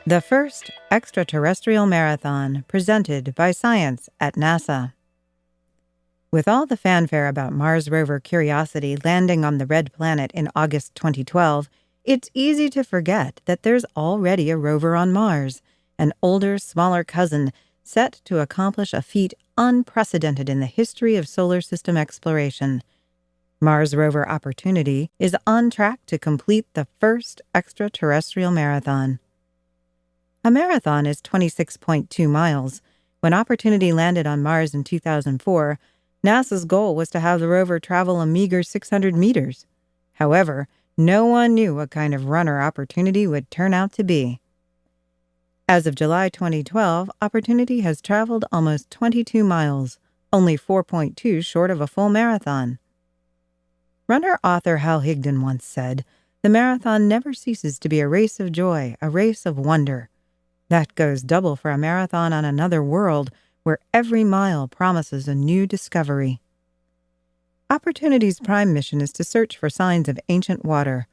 The First Extraterrestrial Marathon, presented by Science at NASA. With all the fanfare about Mars rover Curiosity landing on the red planet in August 2012, it's easy to forget that there's already a rover on Mars, an older, smaller cousin set to accomplish a feat unprecedented in the history of solar system exploration. Mars rover Opportunity is on track to complete the First Extraterrestrial Marathon. A marathon is 26.2 miles. When Opportunity landed on Mars in 2004, NASA's goal was to have the rover travel a meager 600 meters. However, no one knew what kind of runner Opportunity would turn out to be. As of July 2012, Opportunity has traveled almost 22 miles, only 4.2 short of a full marathon. Runner-author Hal Higdon once said, "The marathon never ceases to be a race of joy, a race of wonder." That goes double for a marathon on another world where every mile promises a new discovery. Opportunity's prime mission is to search for signs of ancient water.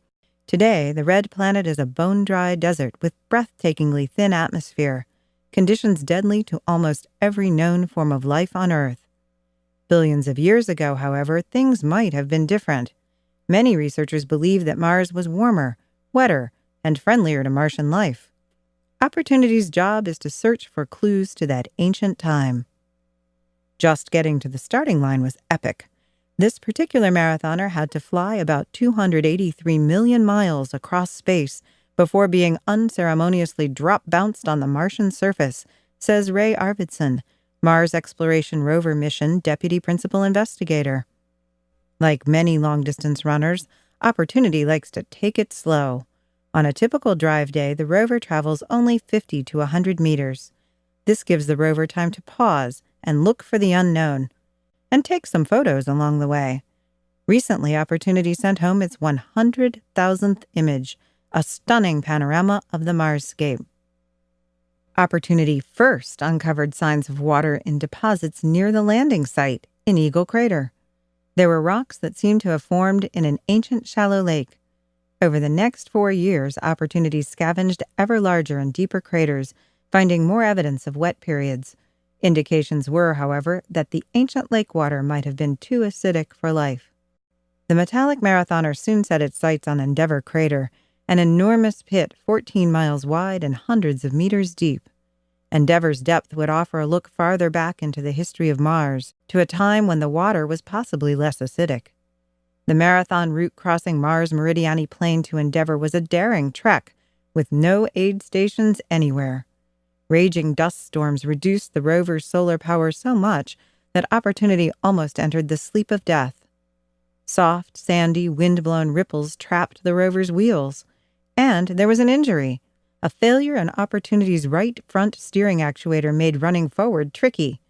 Today, the red planet is a bone-dry desert with breathtakingly thin atmosphere, conditions deadly to almost every known form of life on Earth. Billions of years ago, however, things might have been different. Many researchers believe that Mars was warmer, wetter, and friendlier to Martian life. Opportunity's job is to search for clues to that ancient time. Just getting to the starting line was epic. This particular marathoner had to fly about 283 million miles across space before being unceremoniously drop-bounced on the Martian surface, says Ray Arvidsson, Mars Exploration Rover Mission Deputy Principal Investigator. Like many long-distance runners, Opportunity likes to take it slow. On a typical drive day, the rover travels only 50 to 100 meters. This gives the rover time to pause and look for the unknown, and take some photos along the way. Recently, Opportunity sent home its 100,000th image, a stunning panorama of the Marsscape. Opportunity first uncovered signs of water in deposits near the landing site in Eagle Crater. There were rocks that seemed to have formed in an ancient shallow lake. Over the next 4 years, Opportunity scavenged ever larger and deeper craters, finding more evidence of wet periods. Indications were, however, that the ancient lake water might have been too acidic for life. The metallic marathoner soon set its sights on Endeavour Crater, an enormous pit 14 miles wide and hundreds of meters deep. Endeavour's depth would offer a look farther back into the history of Mars, to a time when the water was possibly less acidic. The marathon route crossing Mars Meridiani Plain to Endeavour was a daring trek, with no aid stations anywhere. Raging dust storms reduced the rover's solar power so much that Opportunity almost entered the sleep of death. Soft, sandy, wind-blown ripples trapped the rover's wheels. And there was an injury. A failure in Opportunity's right front steering actuator made running forward tricky.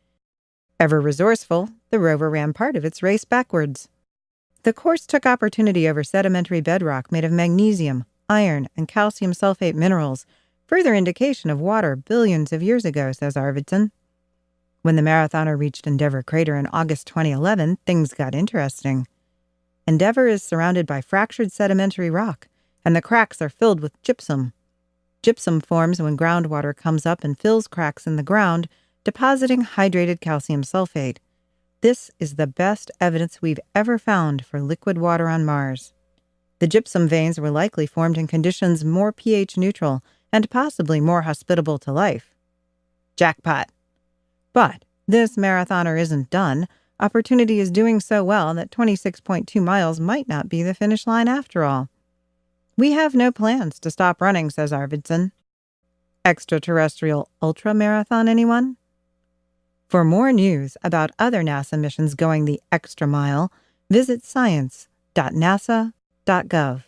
Ever resourceful, the rover ran part of its race backwards. The course took Opportunity over sedimentary bedrock made of magnesium, iron, and calcium sulfate minerals, further indication of water billions of years ago, says Arvidsson. When the marathoner reached Endeavour Crater in August 2011, things got interesting. Endeavour is surrounded by fractured sedimentary rock, and the cracks are filled with gypsum. Gypsum forms when groundwater comes up and fills cracks in the ground, depositing hydrated calcium sulfate. This is the best evidence we've ever found for liquid water on Mars. The gypsum veins were likely formed in conditions more pH neutral and possibly more hospitable to life. Jackpot! But this marathoner isn't done. Opportunity is doing so well that 26.2 miles might not be the finish line after all. We have no plans to stop running, says Arvidsson. Extraterrestrial ultra-marathon, anyone? For more news about other NASA missions going the extra mile, visit science.nasa.gov.